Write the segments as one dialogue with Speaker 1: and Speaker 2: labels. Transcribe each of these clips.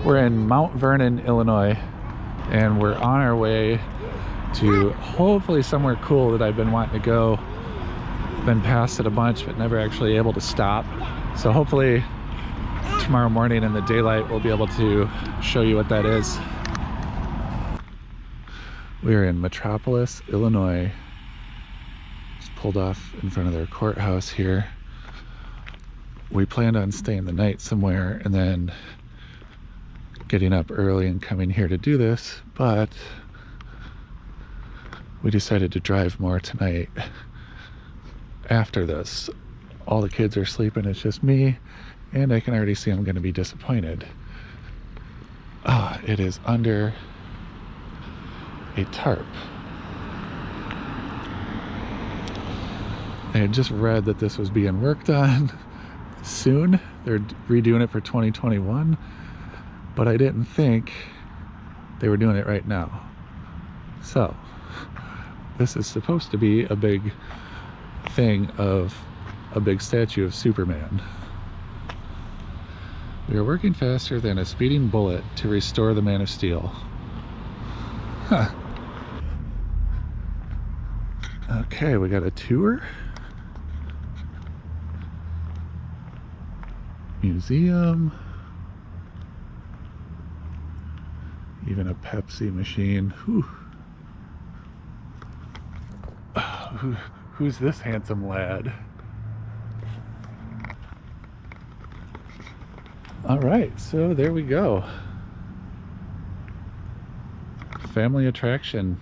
Speaker 1: We're in Mount Vernon, Illinois, and we're on our way to hopefully somewhere cool that I've been wanting to go. Been past it a bunch, but never actually able to stop. So hopefully tomorrow morning in the daylight, we'll be able to show you what that is. We're in Metropolis, Illinois. Just pulled off in front of their courthouse here. We planned on staying the night somewhere and then getting up early and coming here to do this, but we decided to drive more tonight after this. All the kids are sleeping, it's just me, and I can already see I'm going to be disappointed. It is under a tarp. I had just read that this was being worked on soon. They're redoing it for 2021, but I didn't think they were doing it right now. So this is supposed to be a big thing of a big statue of Superman. We are working faster than a speeding bullet to restore the Man of Steel. Huh. Okay, we got a tour. Museum. Even a Pepsi machine. Whew. Who's this handsome lad? All right, so there we go. Family attraction.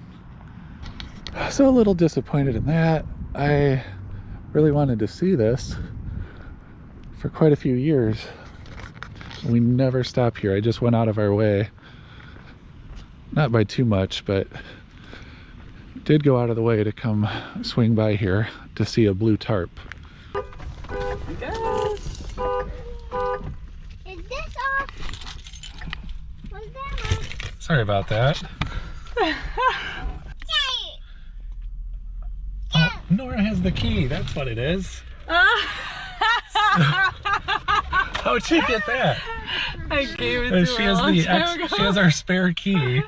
Speaker 1: So a little disappointed in that. I really wanted to see this for quite a few years. We never stop here. I just went out of our way. Not by too much, but did go out of the way to come swing by here to see a blue tarp.
Speaker 2: Yes. Is this off? What's that?
Speaker 1: Sorry about that. Oh, Nora has the key. That's what it is. How'd she get that?
Speaker 2: I gave it to her a long time ago.
Speaker 1: She has our spare key.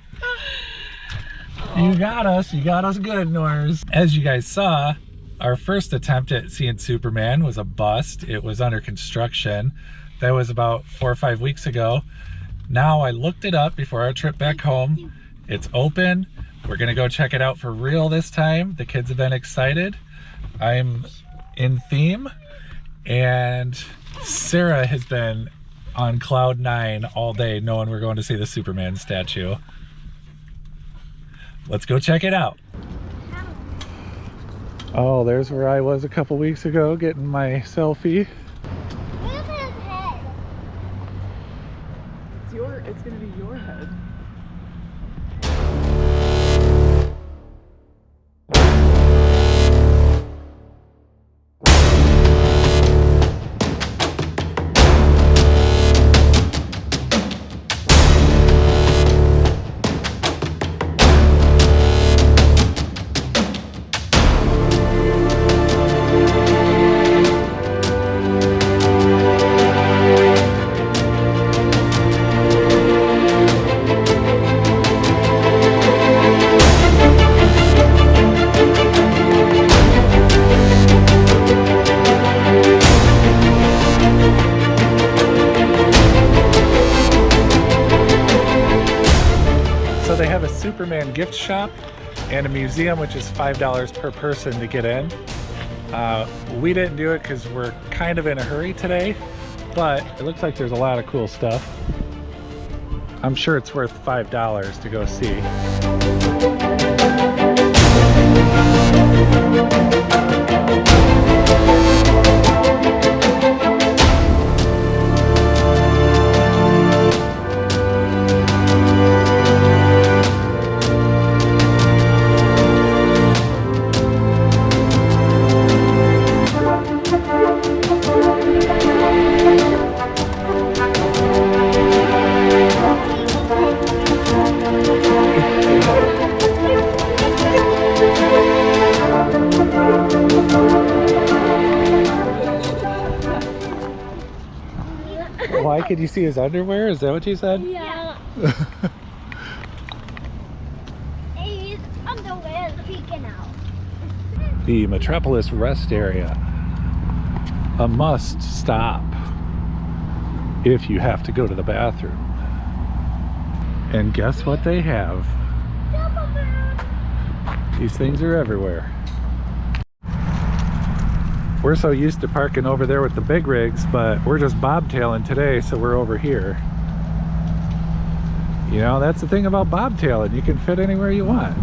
Speaker 1: You got us good, Nors. As you guys saw, our first attempt at seeing Superman was a bust. It was under construction. That was about 4 or 5 weeks ago. Now I looked it up before our trip back home. It's open. We're gonna go check it out for real this time. The kids have been excited. I'm in theme, and Sarah has been on cloud 9 all day knowing we're going to see the Superman statue. Let's go check it out. Oh, there's where I was a couple weeks ago getting my selfie.
Speaker 2: Where's his head?
Speaker 3: It's gonna be your head.
Speaker 1: They have a Superman gift shop and a museum, which is $5 per person to get in. We didn't do it because we're kind of in a hurry today, but it looks like there's a lot of cool stuff. I'm sure it's worth $5 to go see. Can you see his underwear? Is that what you said?
Speaker 2: Yeah. His underwear is peeking out.
Speaker 1: The Metropolis rest area. A must stop if you have to go to the bathroom. And guess what they have? These things are everywhere. We're so used to parking over there with the big rigs, but we're just bobtailing today, so we're over here. You know, that's the thing about bobtailing. You can fit anywhere you want.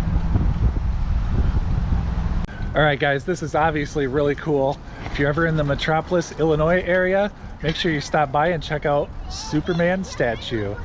Speaker 1: All right, guys, this is obviously really cool. If you're ever in the Metropolis, Illinois area, make sure you stop by and check out Superman statue.